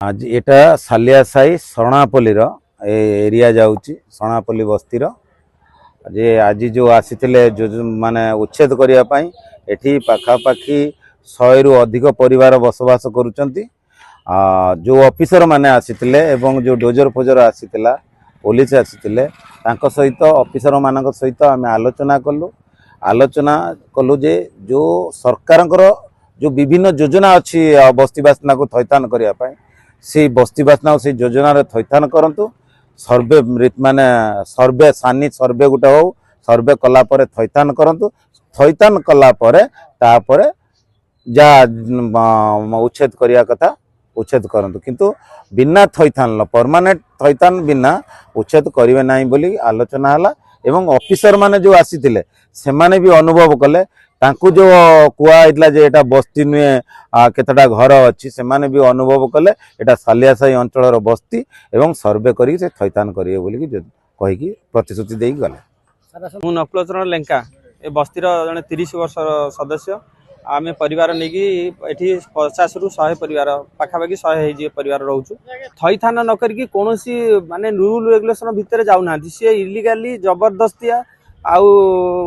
आज एटा सालिया साई शरणापल्ली एरिया जाऊँगी शरणापल्ली बस्तीर जे आज जो आसीथिले जो माने उच्छेद करने एठी पाखापाखी 100 रु अधिक परिवार बसवास करुचंती। जो ऑफिसर माने आसीथिले एवं जो डोजर फोजर आसीथिला पुलिस आसीथिले तांको सहित ऑफिसर मानक सहित आम आलोचना कलु जे जो सरकारंकर जो विभिन्न योजना अच्छी बस्तीवासिना को थैथान करने से बस्तीवासिना से योजना थैथान करंतु सर्वे माने सर्वे सानी सर्वे गोटे हो सर्वे कला परे थैथान करंतु थैथान कला परे तापरे जा उच्छेद करिया कथा उच्छेद करंतु किंतु बिना थैथान परमानेंट थैथान बिना उच्छेद करिवे नाही बोली आलोचना हला। एवं ऑफिसर माने जो आसीथिले से माने भी अनुभव कले तांकु जो कुआइतला जे एटा बस्ती नुए केतटा घर अच्छी से माने भी अनुभव कले एटा सालियासाई अंचल बस्ती एवं सर्वे करी से थैथान करिए बोली कही प्रतिश्रुति देई गले। मु नकुलचरण लेंका ए बस्तीर जने 30 वर्ष सदस्य आमे परिवार नेगी एठी 50 रु 100 परिवार पाखापाखि 100 हे परिवार रहउछु। थैथान न करके कोनोसी माने रूल रेगुलेशन भितर जाउ ना से इलीगली जबरदस्तिया आउ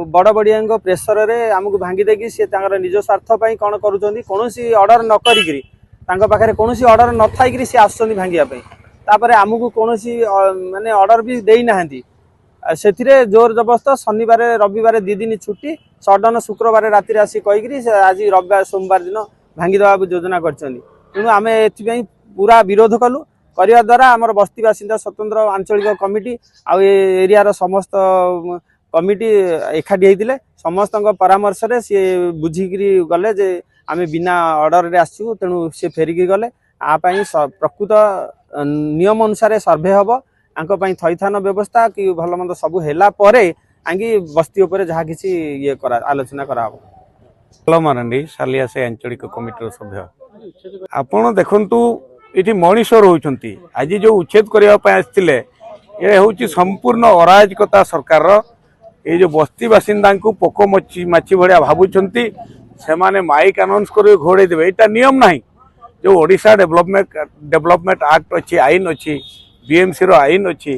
बड़ बड़िया प्रेसर रे आमको भांगी देकी सी निज स्वार्थ पाई कौन करुँच कौन अर्डर न करी पाखे कौन अर्डर न थी सी आसुँच भांगियापाई तापर आमको कौन माने अर्डर भी देना से जोर जबरदस्त शनिवार रविवार 2 दिन छुट्टी सडन शुक्रवार राति आसी कहीकि आज रविवार सोमवार दिन भांगीदेवा योजना करूँ आम ए पूरा विरोध कलु करने द्वारा आम बस्ती बासिंदा स्वतंत्र आंचलिक कमिटी आ एरिया समस्त कमिटी एकाठी होते समस्त परामर्श रे सी बुझिकी गले जे आम बिना ऑर्डर रे आसू तेणु सी फेरिकी गले आपाई प्रकृत नियम अनुसार सर्वे हम आंपाई थैथान व्यवस्था कि भल मंद सब है आंगी बस्ती उपर जहाँ किसी ये आलोचना करा मारंडी सालिया से आंचलिक कमिटी सभ्य आपण देखंतु इठी मनीष रोचंती आज जो उच्छेद करने आसते ये हूँ संपूर्ण अराजकता सरकार ये जो बस्ती बासिंदा को पोक माछी भाया भावुंट से माने माइक अनाउंस कर घोड़े देवे यहाँ नियम ना जो ओडिशा डेवलपमेंट एक्ट अच्छी आईन अच्छी बीएमसी रो आईन अच्छी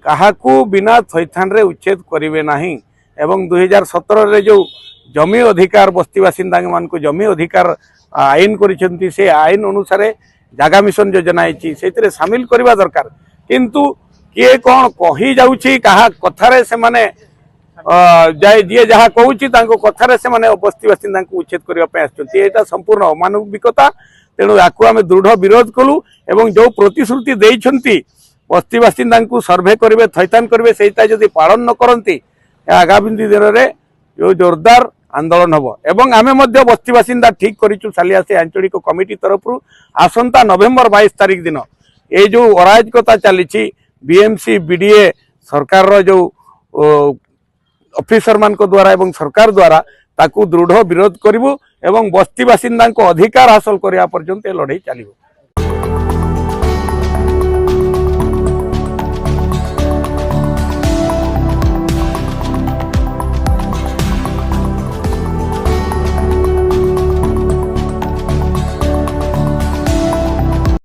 काहाकू बिना थैथान रे उच्छेद करेंगे ना एवं 2017 रे जो जमी अधिकार बस्ती बासिंदा मान को जमी अधिकार आईन करिसेंती से आईन अनुसार जागा मिशन योजना है सामिल करवा दरकार किंतु किए कौन कही जाउची कहा कथारे से माने जी जहाँ कहूँ कथार से बस्ती बासिंदा उच्छेद करने संपूर्ण अमानविकता तेणु या दृढ़ विरोध कलु एवं जो प्रतिश्रुति देइछंती बस्ती बासिंदा सर्वे करेंगे थैथान करेंगे से जदि पालन न करती आगामी दिन में जो जोरदार आंदोलन हम एवं आम बस्ती बासिंदा ठीक करूँ सालियासाई आंचलिक कमिटी तरफ आसंता नवेम्बर 22 तारिख दिन ये जो अराजकता चली बीएमसी बीडीए सरकार जो ऑफिसर मान द्वारा एवं सरकार द्वारा ताकू दृढ़ विरोध करिवु एवं बस्ती बासिंदा को अधिकार हासिल करने पर्यंत लड़ाई चलिबो।